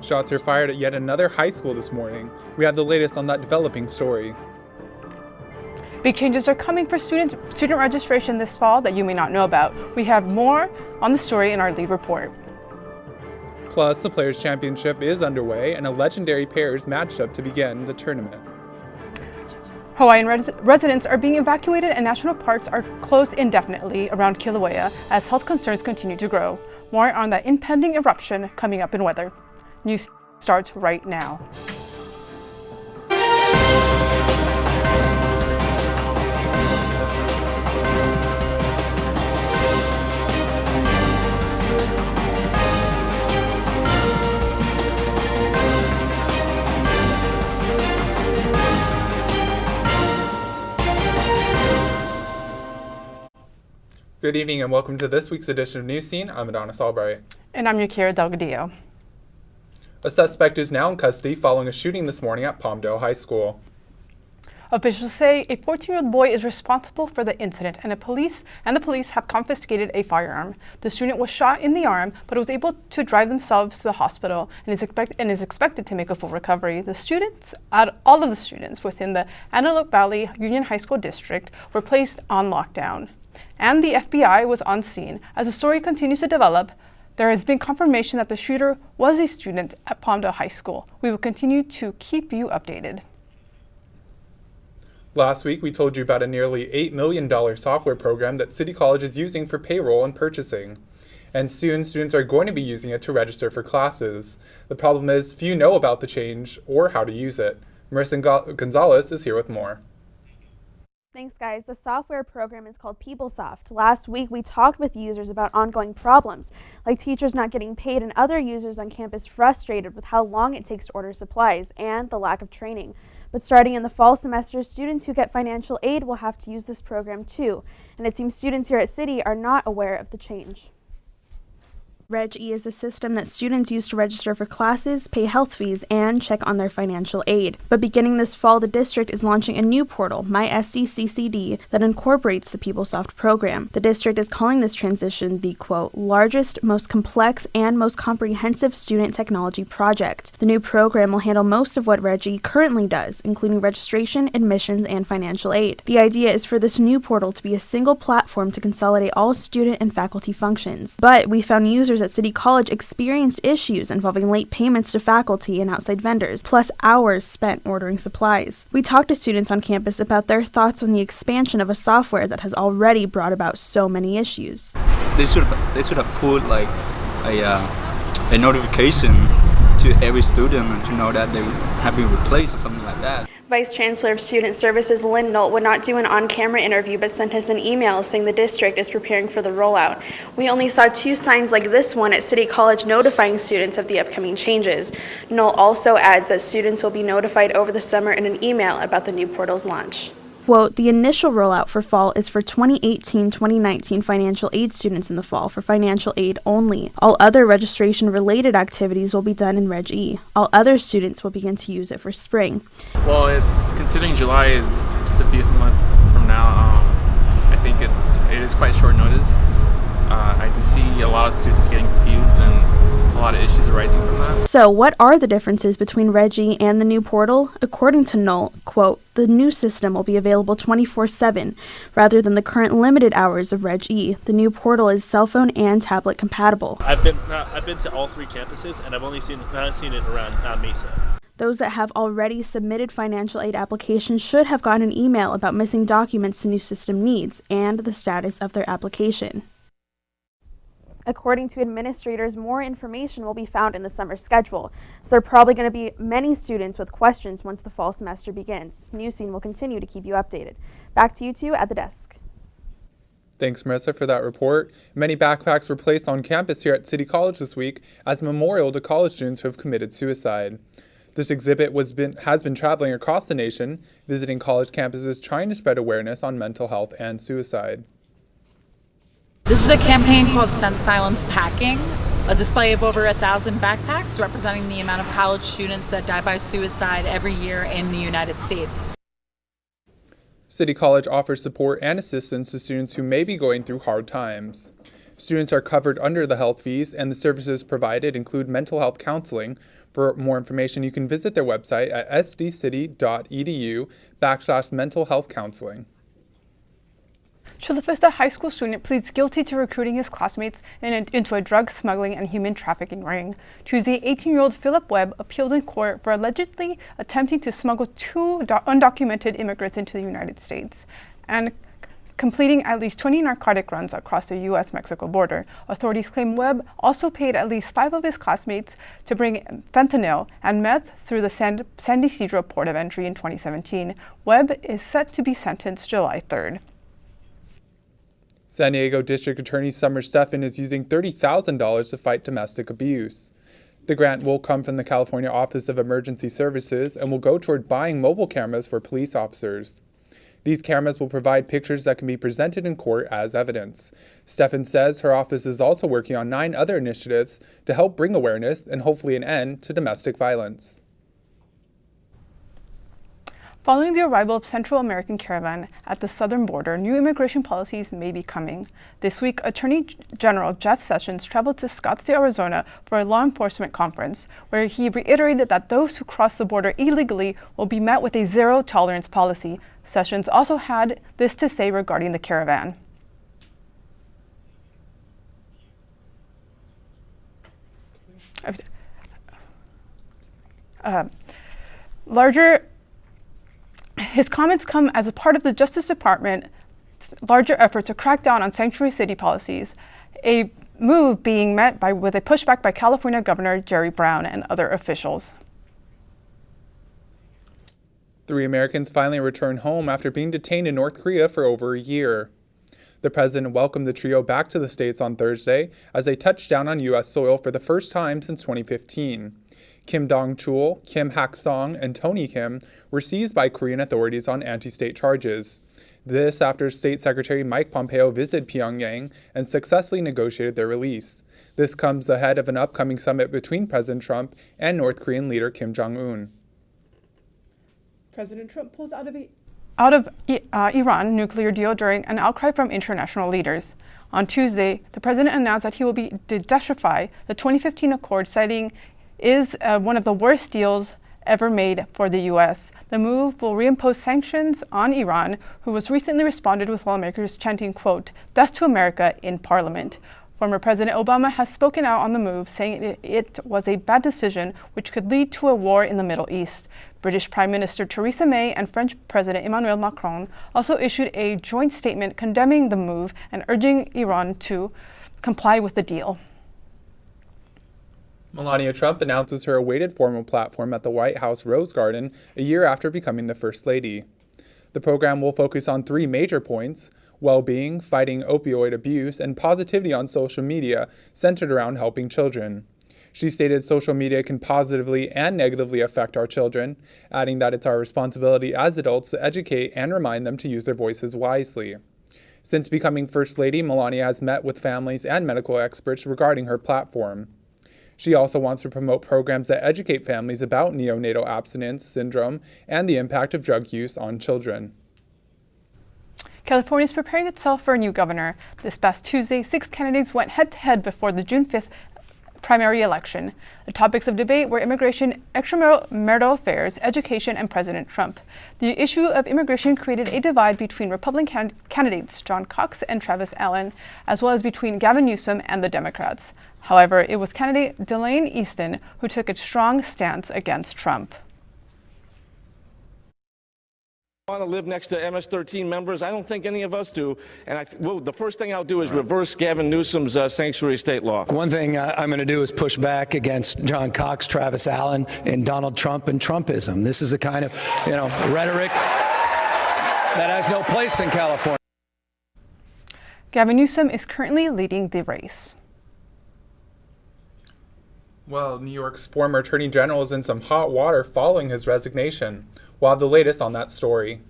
Shots were fired at yet another high school this morning. We have the latest on that developing story. Big changes are coming for student registration this fall that you may not know about. We have more on the story in our lead report. Plus, the Players' Championship is underway and a legendary pair is matched up to begin the tournament. Hawaiian residents are being evacuated and national parks are closed indefinitely around Kilauea as health concerns continue to grow. More on that impending eruption coming up in weather. News starts right now. Good evening and welcome to this week's edition of Newscene. I'm Adonis Albright. And I'm Yakira Delgadillo. A suspect is now in custody following a shooting this morning at Palmdale High School. Officials say a 14-year-old boy is responsible for the incident and the police have confiscated a firearm. The student was shot in the arm but was able to drive themselves to the hospital and is expected to make a full recovery. All of the students within the Antelope Valley Union High School District were placed on lockdown. And the FBI was on scene. As the story continues to develop, there has been confirmation that the shooter was a student at Palmdale High School. We will continue to keep you updated. Last week, we told you about a nearly $8 million software program that City College is using for payroll and purchasing. And soon, students are going to be using it to register for classes. The problem is, few know about the change or how to use it. Marissa Gonzalez is here with more. Thanks, guys. The software program is called PeopleSoft. Last week, we talked with users about ongoing problems, like teachers not getting paid and other users on campus frustrated with how long it takes to order supplies and the lack of training. But starting in the fall semester, students who get financial aid will have to use this program too. And it seems students here at City are not aware of the change. Reg-E is a system that students use to register for classes, pay health fees, and check on their financial aid. But beginning this fall, the district is launching a new portal, MySDCCD, that incorporates the PeopleSoft program. The district is calling this transition the, quote, largest, most complex, and most comprehensive student technology project. The new program will handle most of what Reg-E currently does, including registration, admissions, and financial aid. The idea is for this new portal to be a single platform to consolidate all student and faculty functions. But we found users at City College experienced issues involving late payments to faculty and outside vendors, plus hours spent ordering supplies. We talked to students on campus about their thoughts on the expansion of a software that has already brought about so many issues. They should have put like a notification to every student to know that they have been replaced or something like that. Vice Chancellor of Student Services Lynn Nolt would not do an on-camera interview but sent us an email saying the district is preparing for the rollout. We only saw 2 signs like this one at City College notifying students of the upcoming changes. Nolt also adds that students will be notified over the summer in an email about the new portal's launch. Quote, the initial rollout for fall is for 2018-2019 financial aid students in the fall for financial aid only. All other registration-related activities will be done in Reg-E. All other students will begin to use it for spring. Well, it's considering July is just a few months from now. I think it is quite short notice. I do see a lot of students getting confused and a lot of issues arising from that. So what are the differences between Reg-E and the new portal? According to Nolt, quote, the new system will be available 24/7 rather than the current limited hours of Reg-E. The new portal is cell phone and tablet compatible. I've been to all 3 campuses and I've only seen it around Mesa. Those that have already submitted financial aid applications should have gotten an email about missing documents the new system needs and the status of their application. According to administrators, more information will be found in the summer schedule, so there are probably going to be many students with questions once the fall semester begins. Newscene will continue to keep you updated. Back to you two at the desk. Thanks, Marissa, for that report. Many backpacks were placed on campus here at City College this week as a memorial to college students who have committed suicide. This exhibit has been traveling across the nation, visiting college campuses trying to spread awareness on mental health and suicide. This is a campaign called Send Silence Packing, a display of over 1,000 backpacks representing the amount of college students that die by suicide every year in the United States. City College offers support and assistance to students who may be going through hard times. Students are covered under the health fees, and the services provided include mental health counseling. For more information, you can visit their website at sdcity.edu/mental health counseling. Chula Vista High School student pleads guilty to recruiting his classmates into a drug smuggling and human trafficking ring. Tuesday, 18-year-old Philip Webb appealed in court for allegedly attempting to smuggle two undocumented immigrants into the United States and completing at least 20 narcotic runs across the U.S.-Mexico border. Authorities claim Webb also paid at least 5 of his classmates to bring fentanyl and meth through the San Ysidro port of entry in 2017. Webb is set to be sentenced July 3rd. San Diego District Attorney Summer Stephan is using $30,000 to fight domestic abuse. The grant will come from the California Office of Emergency Services and will go toward buying mobile cameras for police officers. These cameras will provide pictures that can be presented in court as evidence. Stephan says her office is also working on 9 other initiatives to help bring awareness and hopefully an end to domestic violence. Following the arrival of Central American caravan at the southern border, new immigration policies may be coming. This week, Attorney General Jeff Sessions traveled to Scottsdale, Arizona for a law enforcement conference, where he reiterated that those who cross the border illegally will be met with a zero-tolerance policy. Sessions also had this to say regarding the caravan. His comments come as a part of the Justice Department's larger effort to crack down on sanctuary city policies, a move being met with a pushback by California Governor Jerry Brown and other officials. 3 Americans finally returned home after being detained in North Korea for over a year. The president welcomed the trio back to the States on Thursday as they touched down on U.S. soil for the first time since 2015. Kim Dong-chul, Kim Hak-song, and Tony Kim were seized by Korean authorities on anti-state charges. This after State Secretary Mike Pompeo visited Pyongyang and successfully negotiated their release. This comes ahead of an upcoming summit between President Trump and North Korean leader Kim Jong-un. President Trump pulls out of Iran nuclear deal during an outcry from international leaders. On Tuesday, the president announced that he will decertify the 2015 accord, citing is one of the worst deals ever made for the U.S. The move will reimpose sanctions on Iran, who was recently responded with lawmakers chanting, quote, "Death to America" in Parliament. Former President Obama has spoken out on the move, saying it was a bad decision which could lead to a war in the Middle East. British Prime Minister Theresa May and French President Emmanuel Macron also issued a joint statement condemning the move and urging Iran to comply with the deal. Melania Trump announces her awaited formal platform at the White House Rose Garden a year after becoming the First Lady. The program will focus on 3 major points: well-being, fighting opioid abuse, and positivity on social media centered around helping children. She stated social media can positively and negatively affect our children, adding that it's our responsibility as adults to educate and remind them to use their voices wisely. Since becoming First Lady, Melania has met with families and medical experts regarding her platform. She also wants to promote programs that educate families about neonatal abstinence syndrome and the impact of drug use on children. California is preparing itself for a new governor. This past Tuesday, 6 candidates went head-to-head before the June 5th primary election. The topics of debate were immigration, extramarital affairs, education, and President Trump. The issue of immigration created a divide between Republican candidates John Cox and Travis Allen, as well as between Gavin Newsom and the Democrats. However, it was candidate Delane Easton who took a strong stance against Trump. I want to live next to MS-13 members. I don't think any of us do. And the first thing I'll do is reverse Gavin Newsom's sanctuary state law. One thing I'm going to do is push back against John Cox, Travis Allen, and Donald Trump and Trumpism. This is the kind of, rhetoric that has no place in California. Gavin Newsom is currently leading the race. Well, New York's former Attorney General is in some hot water following his resignation. We'll have the latest on that story.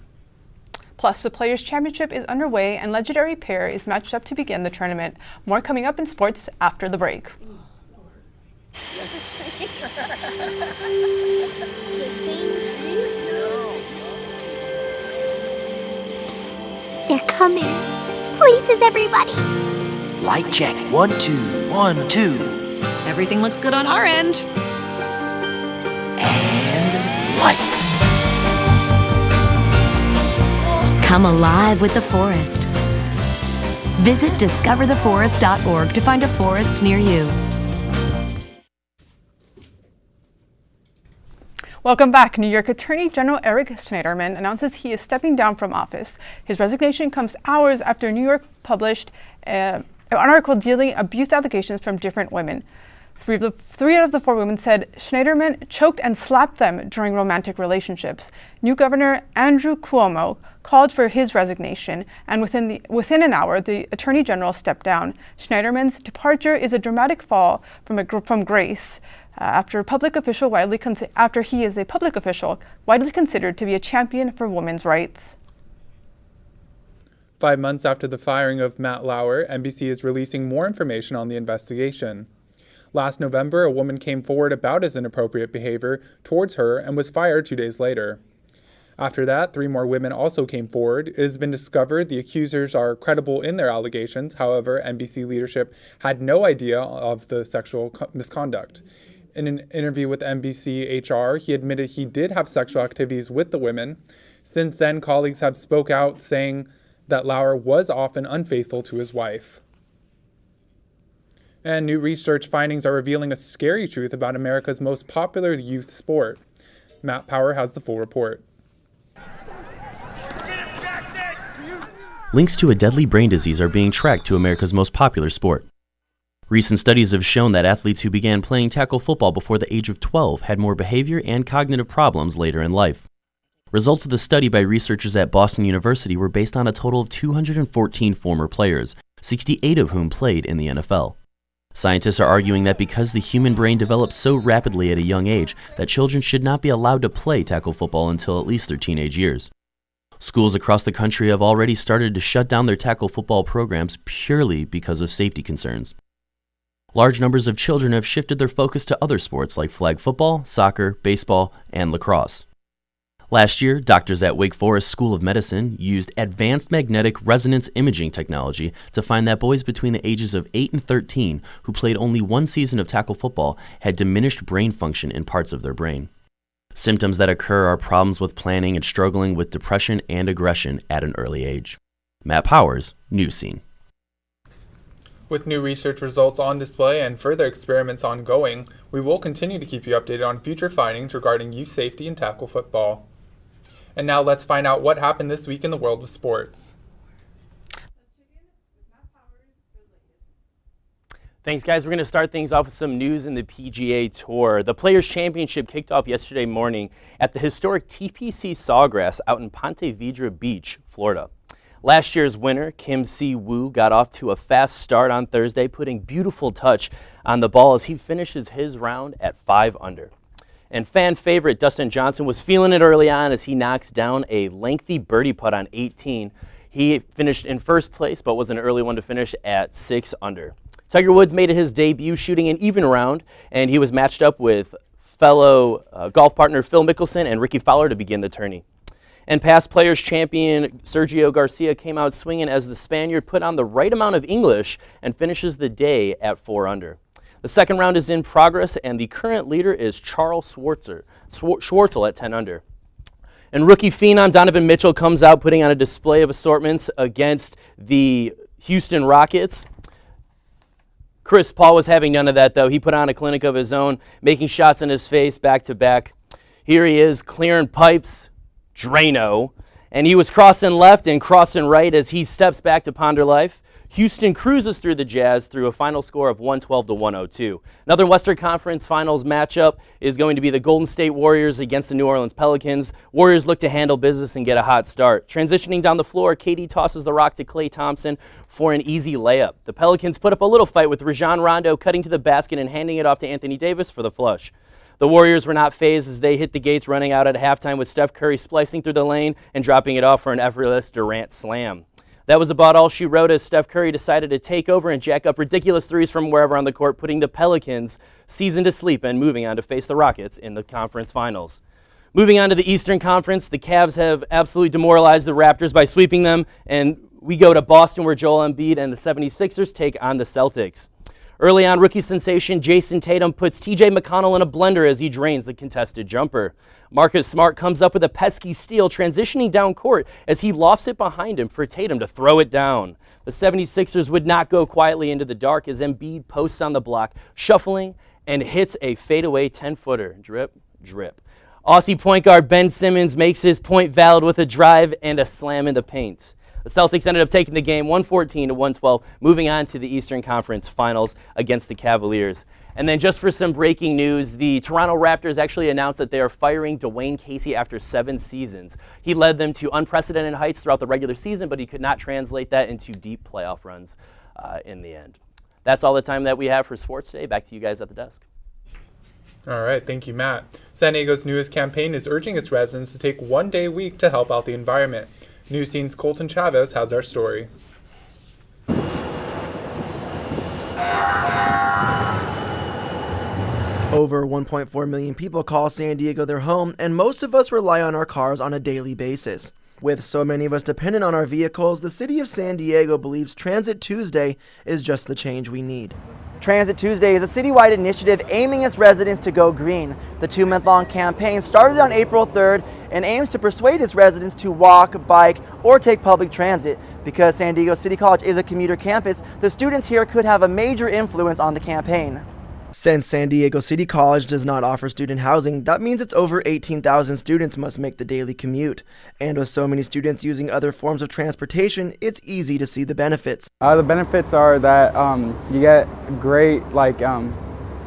Plus, the Players' Championship is underway and legendary pair is matched up to begin the tournament. More coming up in sports after the break. Psst, they're coming. Places, everybody. Light check. 1, 2, 1, 2. Everything looks good on our end. And lights. Come alive with the forest. Visit discovertheforest.org to find a forest near you. Welcome back. New York Attorney General Eric Schneiderman announces he is stepping down from office. His resignation comes hours after New York published an article dealing abuse allegations from different women. Three out of the 4 women said Schneiderman choked and slapped them during romantic relationships. New Governor Andrew Cuomo called for his resignation, and within an hour, the Attorney General stepped down. Schneiderman's departure is a dramatic fall from grace after he is a public official widely considered to be a champion for women's rights. 5 months after the firing of Matt Lauer, NBC is releasing more information on the investigation. Last November, a woman came forward about his inappropriate behavior towards her and was fired 2 days later. After that, 3 more women also came forward. It has been discovered the accusers are credible in their allegations. However, NBC leadership had no idea of the sexual misconduct. In an interview with NBC HR, he admitted he did have sexual activities with the women. Since then, colleagues have spoke out saying that Lauer was often unfaithful to his wife. And new research findings are revealing a scary truth about America's most popular youth sport. Matt Power has the full report. Links to a deadly brain disease are being tracked to America's most popular sport. Recent studies have shown that athletes who began playing tackle football before the age of 12 had more behavior and cognitive problems later in life. Results of the study by researchers at Boston University were based on a total of 214 former players, 68 of whom played in the NFL. Scientists are arguing that because the human brain develops so rapidly at a young age, that children should not be allowed to play tackle football until at least their teenage years. Schools across the country have already started to shut down their tackle football programs purely because of safety concerns. Large numbers of children have shifted their focus to other sports like flag football, soccer, baseball, and lacrosse. Last year, doctors at Wake Forest School of Medicine used advanced magnetic resonance imaging technology to find that boys between the ages of 8 and 13 who played only 1 season of tackle football had diminished brain function in parts of their brain. Symptoms that occur are problems with planning and struggling with depression and aggression at an early age. Matt Powers, Newscene. With new research results on display and further experiments ongoing, we will continue to keep you updated on future findings regarding youth safety in tackle football. And now let's find out what happened this week in the world of sports. Thanks, guys. We're going to start things off with some news in the PGA Tour. The Players' Championship kicked off yesterday morning at the historic TPC Sawgrass out in Ponte Vedra Beach, Florida. Last year's winner, Kim Si-woo, got off to a fast start on Thursday, putting beautiful touch on the ball as he finishes his round at 5 under. And fan favorite Dustin Johnson was feeling it early on as he knocks down a lengthy birdie putt on 18. He finished in first place, but was an early one to finish at 6 under. Tiger Woods made his debut shooting an even round, and he was matched up with fellow golf partner Phil Mickelson and Ricky Fowler to begin the tourney. And past Players champion Sergio Garcia came out swinging as the Spaniard put on the right amount of English and finishes the day at 4 under. The second round is in progress, and the current leader is Charles Schwartzel at 10 under. And rookie phenom Donovan Mitchell comes out putting on a display of assortments against the Houston Rockets. Chris Paul was having none of that, though. He put on a clinic of his own, making shots in his face back to back. Here he is clearing pipes, Drano, and he was crossing left and crossing right as he steps back to ponder life. Houston cruises through the Jazz through a final score of 112 to 102. Another Western Conference Finals matchup is going to be the Golden State Warriors against the New Orleans Pelicans. Warriors look to handle business and get a hot start. Transitioning down the floor, KD tosses the rock to Klay Thompson for an easy layup. The Pelicans put up a little fight with Rajon Rondo cutting to the basket and handing it off to Anthony Davis for the flush. The Warriors were not fazed as they hit the gates running out at halftime with Steph Curry splicing through the lane and dropping it off for an effortless Durant slam. That was about all she wrote as Steph Curry decided to take over and jack up ridiculous threes from wherever on the court, putting the Pelicans season to sleep and moving on to face the Rockets in the conference finals. Moving on to the Eastern Conference, the Cavs have absolutely demoralized the Raptors by sweeping them and We go to Boston, where Joel Embiid and the 76ers take on the Celtics. Early on, rookie sensation Jason Tatum puts TJ McConnell in a blender as he drains the contested jumper. Marcus Smart comes up with a pesky steal, transitioning down court as he lofts it behind him for Tatum to throw it down. The 76ers would not go quietly into the dark as Embiid posts on the block, shuffling, and hits a fadeaway 10-footer. Drip, drip. Aussie point guard Ben Simmons makes his point valid with a drive and a slam in the paint. The Celtics ended up taking the game 114-112, moving on to the Eastern Conference Finals against the Cavaliers. And then just for some breaking news, the Toronto Raptors actually announced that they are firing Dwayne Casey after 7 seasons. He led them to unprecedented heights throughout the regular season, but he could not translate that into deep playoff runs in the end. That's all the time that we have for sports today. Back to you guys at the desk. All right, thank you, Matt. San Diego's newest campaign is urging its residents to take one day a week to help out the environment. Newscene's Colton Chavez has our story. Over 1.4 million people call San Diego their home, and most of us rely on our cars on a daily basis. With so many of us dependent on our vehicles, the city of San Diego believes Transit Tuesday is just the change we need. Transit Tuesday is a citywide initiative aiming its residents to go green. The 2-month-long campaign started on April 3rd and aims to persuade its residents to walk, bike, or take public transit. Because San Diego City College is a commuter campus, the students here could have a major influence on the campaign. Since San Diego City College does not offer student housing, that means it's over 18,000 students must make the daily commute. And with so many students using other forms of transportation, it's easy to see the benefits. The benefits are that you get great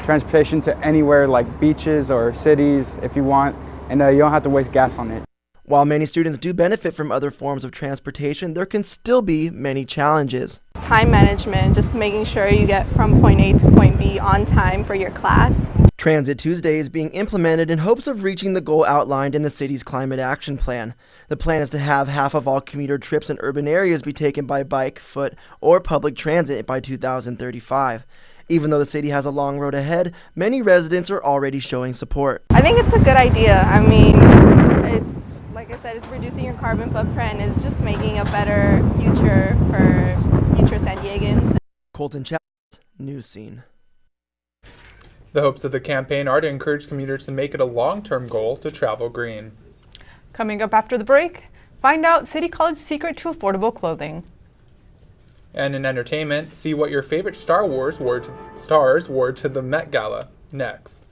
transportation to anywhere like beaches or cities if you want, and you don't have to waste gas on it. While many students do benefit from other forms of transportation, there can still be many challenges. Time management, just making sure you get from point A to point B on time for your class. Transit Tuesday is being implemented in hopes of reaching the goal outlined in the city's climate action plan. The plan is to have half of all commuter trips in urban areas be taken by bike, foot, or public transit by 2035. Even though the city has a long road ahead, many residents are already showing support. I think it's a good idea. I mean, it's like I said, it's reducing your carbon footprint. It's just making a better future for future San Diegans. Colton Chavez, Newscene. The hopes of the campaign are to encourage commuters to make it a long-term goal to travel green. Coming up after the break, find out City College's secret to affordable clothing. And in entertainment, see what your favorite stars wore to the Met Gala next.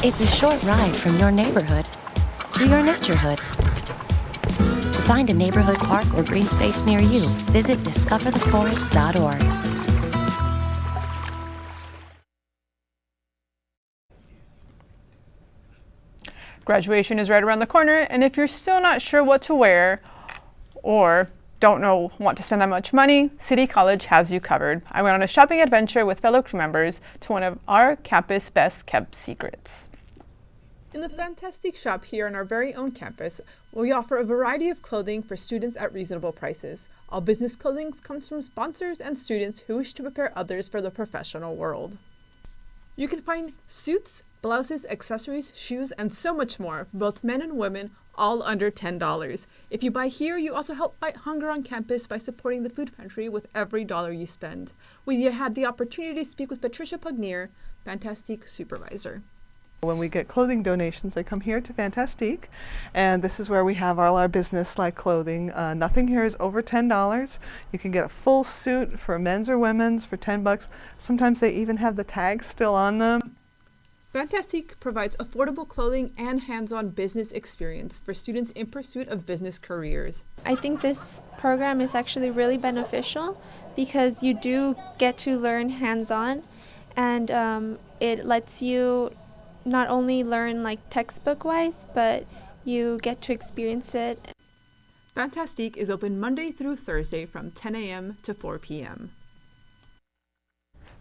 It's a short ride from your neighborhood to your naturehood. To find a neighborhood park or green space near you, visit discovertheforest.org. Graduation is right around the corner, and if you're still not sure what to wear or want to spend that much money, City College has you covered. I went on a shopping adventure with fellow crew members to one of our campus best kept secrets. In the fantastic shop here on our very own campus, we offer a variety of clothing for students at reasonable prices. All business clothing comes from sponsors and students who wish to prepare others for the professional world. You can find suits, blouses, accessories, shoes, and so much more for both men and women, all under $10. If you buy here, you also help fight hunger on campus by supporting the food pantry with every dollar you spend. We had the opportunity to speak with Patricia Pugnier, Fantastique Supervisor. When we get clothing donations, they come here to Fantastique, and this is where we have all our business-like clothing. Nothing here is over $10. You can get a full suit for men's or women's for $10. Sometimes they even have the tags still on them. Fantastique provides affordable clothing and hands-on business experience for students in pursuit of business careers. I think this program is actually really beneficial because you do get to learn hands-on, and it lets you not only learn like textbook-wise, but you get to experience it. Fantastique is open Monday through Thursday from 10 a.m. to 4 p.m.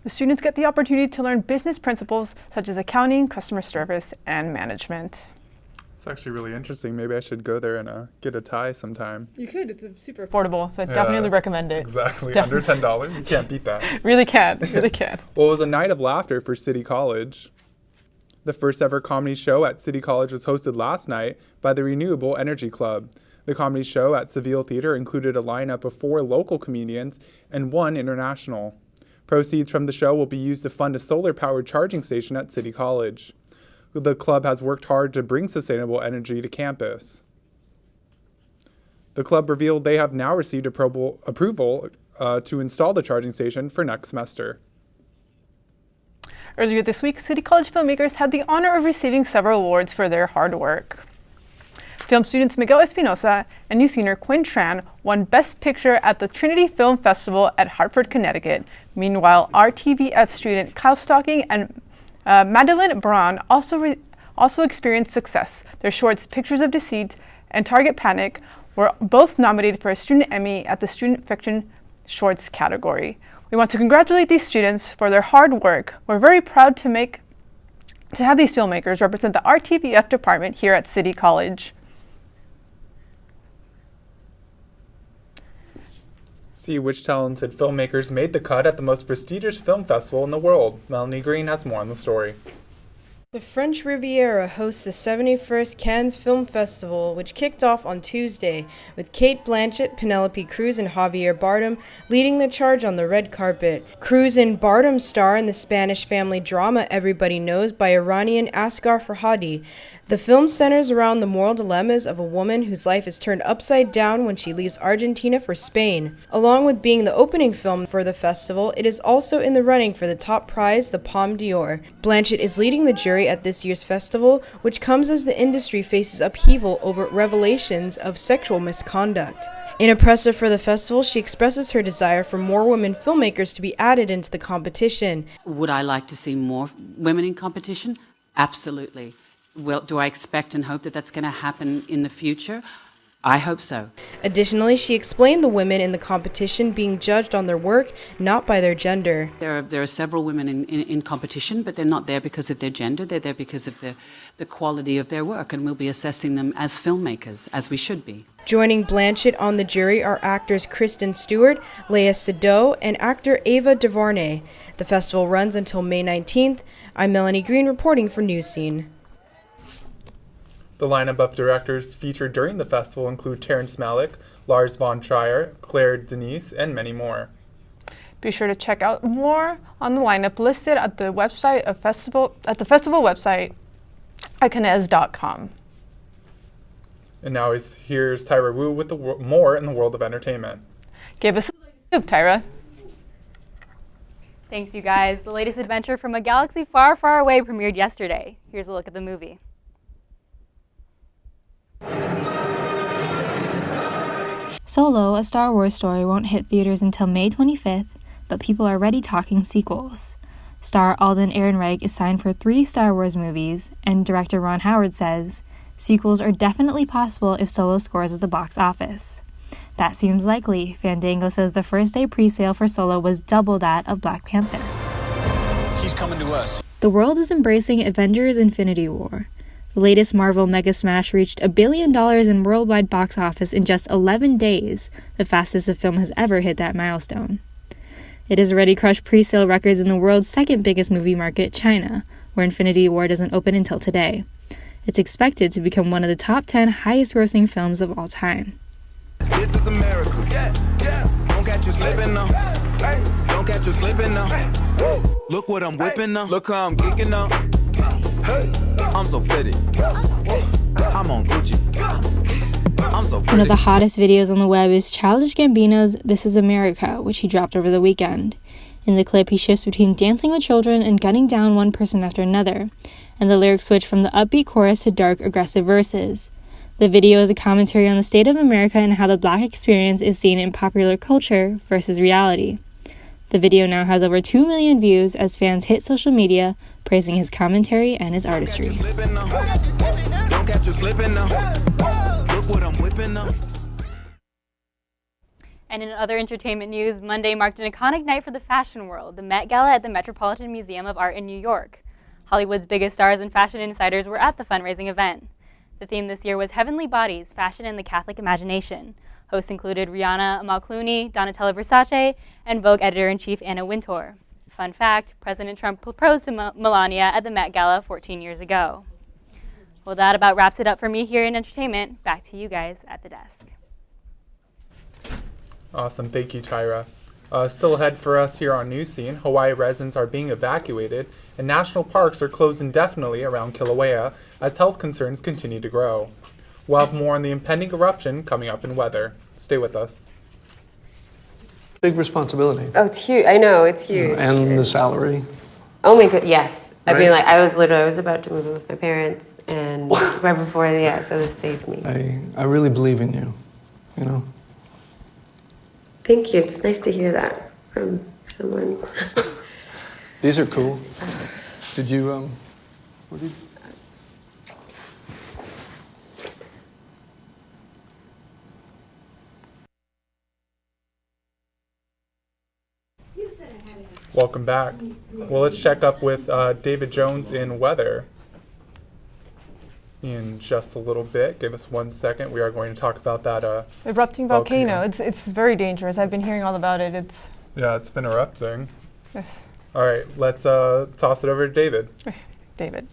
The students get the opportunity to learn business principles such as accounting, customer service, and management. It's actually really interesting. Maybe I should go there and get a tie sometime. You could. It's super affordable, so I definitely recommend it. Exactly. Definitely. Under $10. You can't beat that. Really can't. Really can't. Well, it was a night of laughter for City College. The first ever comedy show at City College was hosted last night by the Renewable Energy Club. The comedy show at Seville Theater included a lineup of 4 local comedians and 1 international. Proceeds from the show will be used to fund a solar-powered charging station at City College. The club has worked hard to bring sustainable energy to campus. The club revealed they have now received approval to install the charging station for next semester. Earlier this week, City College filmmakers had the honor of receiving several awards for their hard work. Film students Miguel Espinosa and Newscener Quinn Tran won Best Picture at the Trinity Film Festival at Hartford, Connecticut. Meanwhile, RTVF student Kyle Stocking and Madeline Braun also experienced success. Their shorts Pictures of Deceit and Target Panic were both nominated for a Student Emmy at the Student Fiction Shorts category. We want to congratulate these students for their hard work. We're very proud to have these filmmakers represent the RTVF department here at City College. See which talented filmmakers made the cut at the most prestigious film festival in the world. Melanie Green has more on the story. The French Riviera hosts the 71st Cannes Film Festival, which kicked off on Tuesday, with Cate Blanchett, Penelope Cruz, and Javier Bardem leading the charge on the red carpet. Cruz and Bardem star in the Spanish family drama Everybody Knows by Iranian Asghar Farhadi. The film centers around the moral dilemmas of a woman whose life is turned upside down when she leaves Argentina for Spain. Along with being the opening film for the festival, it is also in the running for the top prize, the Palme d'Or. Blanchett is leading the jury at this year's festival, which comes as the industry faces upheaval over revelations of sexual misconduct. In a presser for the festival, she expresses her desire for more women filmmakers to be added into the competition. Would I like to see more women in competition? Absolutely. Well, do I expect and hope that that's going to happen in the future? I hope so. Additionally, she explained the women in the competition being judged on their work, not by their gender. There are several women in competition, but they're not there because of their gender. They're there because of the quality of their work, and we'll be assessing them as filmmakers, as we should be. Joining Blanchett on the jury are actors Kristen Stewart, Léa Seydoux, and actor Ava DuVernay. The festival runs until May 19th. I'm Melanie Green reporting for Newscene. The lineup of directors featured during the festival include Terrence Malick, Lars von Trier, Claire Denis, and many more. Be sure to check out more on the lineup listed at the website of festival website, iconez.com. And now here's Tyra Wu with more in the world of entertainment. Give us a scoop, Tyra. Thanks, you guys. The latest adventure from a galaxy far, far away premiered yesterday. Here's a look at the movie. Solo, a Star Wars story, won't hit theaters until May 25th, but people are already talking sequels. Star Alden Ehrenreich is signed for 3 Star Wars movies, and director Ron Howard says, sequels are definitely possible if Solo scores at the box office. That seems likely. Fandango says the first day pre-sale for Solo was double that of Black Panther. He's coming to us. The world is embracing Avengers Infinity War. The latest Marvel mega smash reached $1 billion in worldwide box office in just 11 days, the fastest a film has ever hit that milestone. It has already crushed pre-sale records in the world's second biggest movie market, China, where Infinity War doesn't open until today. It's expected to become one of the top 10 highest-grossing films of all time. This is America. Yeah. Don't catch you slipping now. Don't catch you slipping now. Look what I'm whipping now. Look how I'm geeking now. I'm so fitted. I'm on Gucci. I'm so pretty. One of the hottest videos on the web is Childish Gambino's This Is America, which he dropped over the weekend. In the clip, he shifts between dancing with children and gunning down one person after another, and the lyrics switch from the upbeat chorus to dark, aggressive verses. The video is a commentary on the state of America and how the Black experience is seen in popular culture versus reality. The video now has over 2 million views as fans hit social media praising his commentary and his artistry. Don't catch you slipping now. Look what I'm whipping now. And in other entertainment news, Monday marked an iconic night for the fashion world, the Met Gala at the Metropolitan Museum of Art in New York. Hollywood's biggest stars and fashion insiders were at the fundraising event. The theme this year was Heavenly Bodies, Fashion in the Catholic Imagination. Hosts included Rihanna Amal-Clooney, Donatella Versace, and Vogue editor-in-chief Anna Wintour. Fun fact, President Trump proposed to Melania at the Met Gala 14 years ago. Well, that about wraps it up for me here in entertainment. Back to you guys at the desk. Awesome. Thank you, Tyra. Still ahead for us here on Newscene, Hawaii residents are being evacuated and national parks are closed indefinitely around Kilauea as health concerns continue to grow. We'll have more on the impending eruption coming up in weather. Stay with us. Big responsibility. Oh, it's huge. I know, it's huge. And the salary. Oh my god, yes. Right? I mean, like, I was about to move in with my parents, and right before, so this saved me. I really believe in you, you know. Thank you. It's nice to hear that from someone. These are cool. Did you, what did Welcome back. Well, let's check up with David Jones in weather in just a little bit. Give us 1 second. We are going to talk about that erupting volcano. It's very dangerous. I've been hearing all about it. It's been erupting. Yes. All right, let's toss it over to David. David.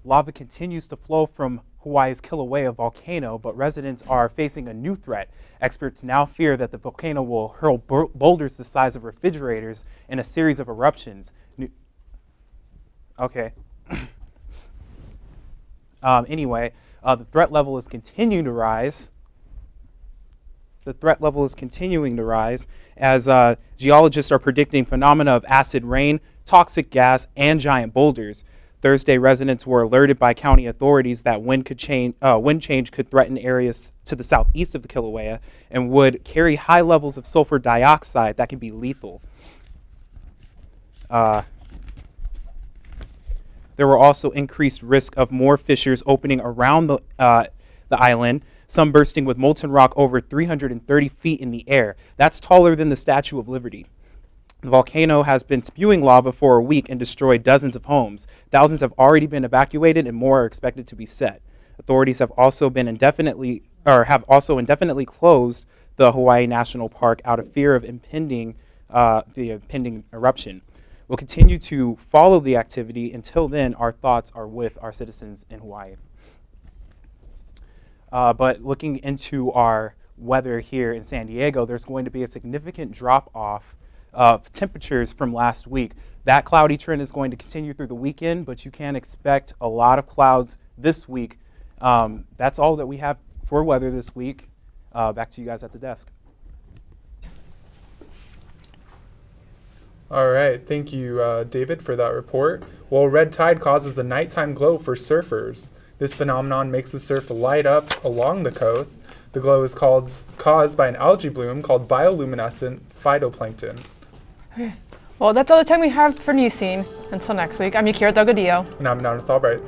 Lava continues to flow from Hawaii's Kilauea volcano, but residents are facing a new threat. Experts now fear that the volcano will hurl boulders the size of refrigerators in a series of eruptions. Anyway, the threat level is continuing to rise. As geologists are predicting phenomena of acid rain, toxic gas, and giant boulders. Thursday, residents were alerted by county authorities that wind change could threaten areas to the southeast of the Kilauea and would carry high levels of sulfur dioxide that can be lethal. There were also increased risk of more fissures opening around the island, some bursting with molten rock over 330 feet in the air. That's taller than the Statue of Liberty. The volcano has been spewing lava for a week and destroyed dozens of homes. Thousands have already been evacuated and more are expected to be set. Authorities have also indefinitely closed the Hawaii National Park out of fear of the impending eruption. We'll continue to follow the activity. Until then, our thoughts are with our citizens in Hawaii. But looking into our weather here in San Diego, there's going to be a significant drop-off of temperatures from last week. That cloudy trend is going to continue through the weekend, but you can expect a lot of clouds this week. That's all that we have for weather this week. Back to you guys at the desk. All right, thank you, David, for that report. Well, red tide causes a nighttime glow for surfers. This phenomenon makes the surf light up along the coast. The glow is caused by an algae bloom called bioluminescent phytoplankton. Well, that's all the time we have for Newscene. Until next week, I'm Yakira Dogodillo. And I'm Nana Albright.